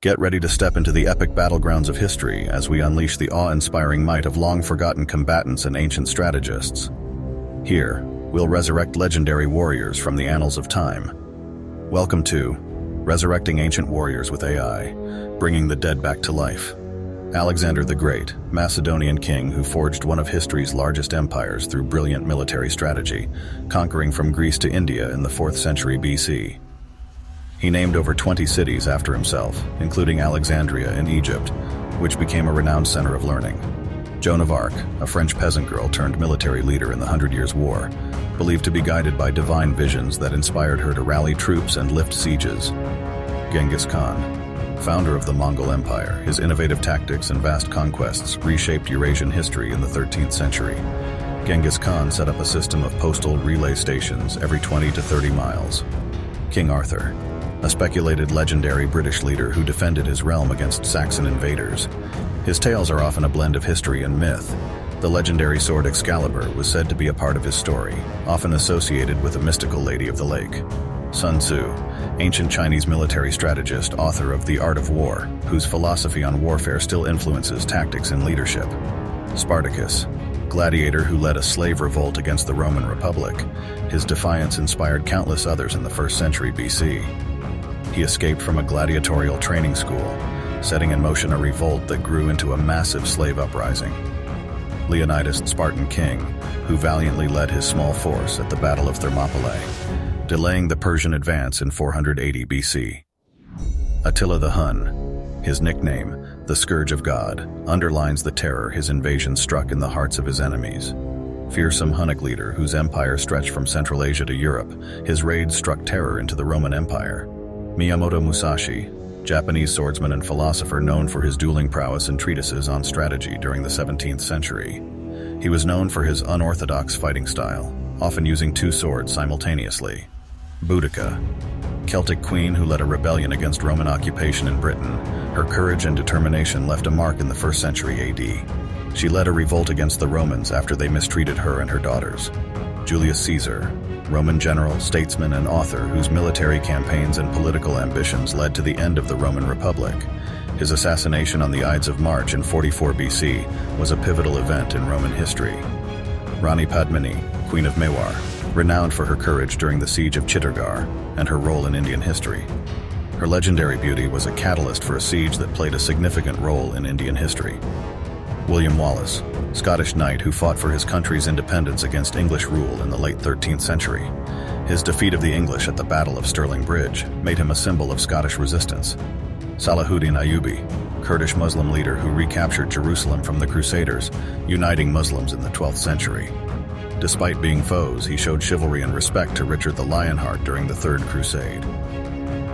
Get ready to step into the epic battlegrounds of history as we unleash the awe-inspiring might of long-forgotten combatants and ancient strategists. Here, we'll resurrect legendary warriors from the annals of time. Welcome to Resurrecting Ancient Warriors with AI, bringing the dead back to life. Alexander the Great, Macedonian king who forged one of history's largest empires through brilliant military strategy, conquering from Greece to India in the 4th century BC. He named over 20 cities after himself, including Alexandria in Egypt, which became a renowned center of learning. Joan of Arc, a French peasant girl turned military leader in the 100 Years' War, believed to be guided by divine visions that inspired her to rally troops and lift sieges. Genghis Khan, founder of the Mongol Empire, his innovative tactics and vast conquests reshaped Eurasian history in the 13th century. Genghis Khan set up a system of postal relay stations every 20 to 30 miles. King Arthur, a speculated legendary British leader who defended his realm against Saxon invaders. His tales are often a blend of history and myth. The legendary sword Excalibur was said to be a part of his story, often associated with a mystical lady of the lake. Sun Tzu, ancient Chinese military strategist, author of The Art of War, whose philosophy on warfare still influences tactics and leadership. Spartacus, gladiator who led a slave revolt against the Roman Republic. His defiance inspired countless others in the 1st century BC. He escaped from a gladiatorial training school, setting in motion a revolt that grew into a massive slave uprising. Leonidas, Spartan king, who valiantly led his small force at the Battle of Thermopylae, delaying the Persian advance in 480 BC. Attila the Hun, his nickname, the Scourge of God, underlines the terror his invasion struck in the hearts of his enemies. Fearsome Hunnic leader whose empire stretched from Central Asia to Europe, his raids struck terror into the Roman Empire. Miyamoto Musashi, Japanese swordsman and philosopher known for his dueling prowess and treatises on strategy during the 17th century. He was known for his unorthodox fighting style, often using 2 swords simultaneously. Boudica, Celtic queen who led a rebellion against Roman occupation in Britain. Her courage and determination left a mark in the 1st century AD. She led a revolt against the Romans after they mistreated her and her daughters. Julius Caesar, Roman general, statesman, and author whose military campaigns and political ambitions led to the end of the Roman Republic. His assassination on the Ides of March in 44 BC was a pivotal event in Roman history. Rani Padmini, Queen of Mewar, renowned for her courage during the siege of Chittorgarh and her role in Indian history. Her legendary beauty was a catalyst for a siege that played a significant role in Indian history. William Wallace, Scottish knight who fought for his country's independence against English rule in the late 13th century. His defeat of the English at the Battle of Stirling Bridge made him a symbol of Scottish resistance. Salahuddin Ayyubi, Kurdish Muslim leader who recaptured Jerusalem from the Crusaders, uniting Muslims in the 12th century. Despite being foes, he showed chivalry and respect to Richard the Lionheart during the Third Crusade.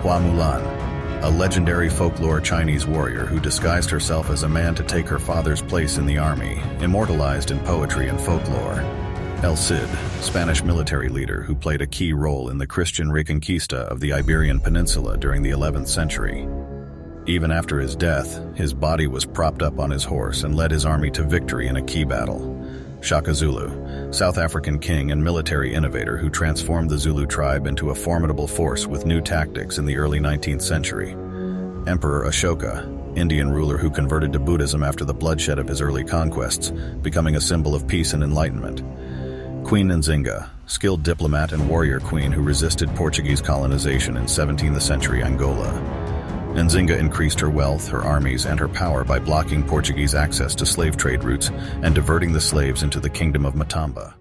Hua Mulan, a legendary folklore Chinese warrior who disguised herself as a man to take her father's place in the army, immortalized in poetry and folklore. El Cid, Spanish military leader who played a key role in the Christian reconquista of the Iberian Peninsula during the 11th century. Even after his death, his body was propped up on his horse and led his army to victory in a key battle. Shaka Zulu, South African king and military innovator who transformed the Zulu tribe into a formidable force with new tactics in the early 19th century. Emperor Ashoka, Indian ruler who converted to Buddhism after the bloodshed of his early conquests, becoming a symbol of peace and enlightenment. Queen Nzinga, skilled diplomat and warrior queen who resisted Portuguese colonization in 17th century Angola. Nzinga increased her wealth, her armies, and her power by blocking Portuguese access to slave trade routes and diverting the slaves into the kingdom of Matamba.